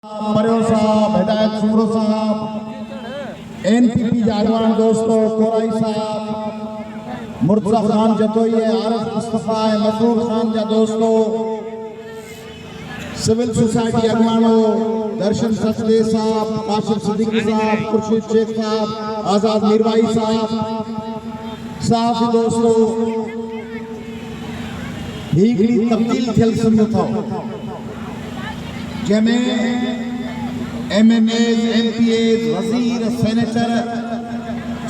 परियो साहब, हिदायत सुमरो साहब, एनपीपी जागवान दोस्तों, कोराई साहब, मुर्तजा खान जतोई है, आरिफ मुस्तफा है, मजरूर खान जा दोस्तों, सिविल सोसाइटी अगवानो, दर्शन सचदे साहब, काशिफ सिद्दीकी साहब, खुर्शीद शेख साहब, आजाद मीरवाई साहब, साहब दोस्तों, हिगड़ी तब्दील थियल समझो था जंहिंमें एमएनएज, एमपीएज, वज़ीर, सेनेटर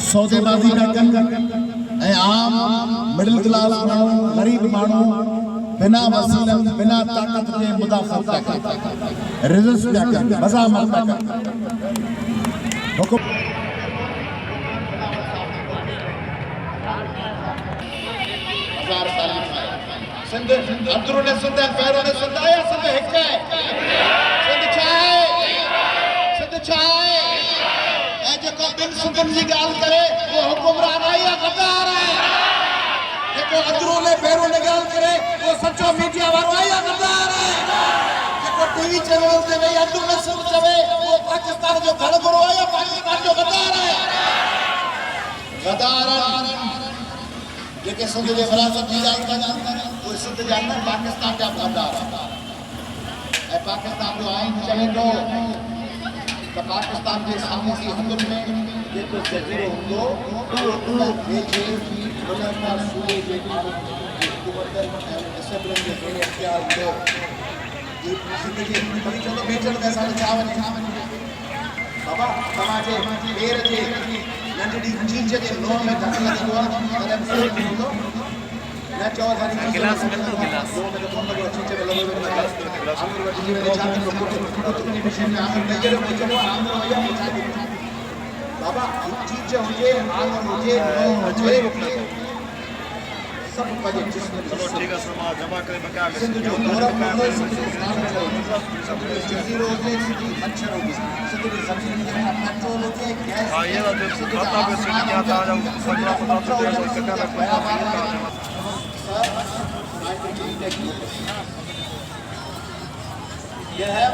सौदेबाज़ी पिया कनि ऐं आम मिडिल क्लास माण्हू, ग़रीब माण्हू बिना वसीलनि, बिना ताक़त जे मुदाफ़ा पिया कनि, रिज़ल्ट पिया कनि, मज़ामत पिया कनि। सिंध अंदरूं ने सिंध पहिरों ने सिंध आया, सिंध हिकु है, सिंध छा आहे, सिंध छा आहे ऐं जेको ॿिनि सिंधनि जी ॻाल्हि करे उहो हुकुमरान आहे या गद्दार आहे, जेको अंदरूं ने पहिरों ने ॻाल्हि करे उहो सचो मीडिया वारो आहे या गद्दार आहे, जेको टीवी चैनल ते वेही अंदरूं ने सिंध चवे उहो पाकिस्तान जो घणगुरो आहे या पाकिस्तान जो गद्दार आहे। गद्दार जेके सिंध जे विरासत जी ॻाल्हि कनि उहे सिंध जा न पाकिस्तान जा गद्दार ऐं पाकिस्तान जो आइन चवे थो त पाकिस्तान जे सामूंडी हंधुनि में जेको जज़ीरो हूंदो उहो वेझे उन सूबे जे हुकूमत ऐं डिसिप्लिन जे हेठि इख्तियार हूंदो। सिंध जी वरी चवंदो बेचण में असांखे छा वञे बाबा, तव्हांजे ॿेर जे नंढड़ी चीज जे लोह में धक लॻंदो आहे तॾहिं बि हूंदो न चओ गिलास में तो गिलास लोह में कोन लॻो चीज में लॻो वेंदो आंगुर वठी जी में छा थींदो कुटनी मशीन में आंगुर ॾेई करे चवो आंगुर हुया छा थींदो बाबा चीज हुजे आंगुर हुजे लोह हुजे सब पंहिंजे जिस्म चलो ठीक है समा जमा करे बका सिंध जो गौरव हूंदो सिंध जो जज़ीरो हुजे, सिंध जी मच्छर हुजे, सिंध जी ज़मीन जे मथां पेट्रोल हुजे, गैस हां ये तो खाता पे सिंध क्या था जब 15 ये है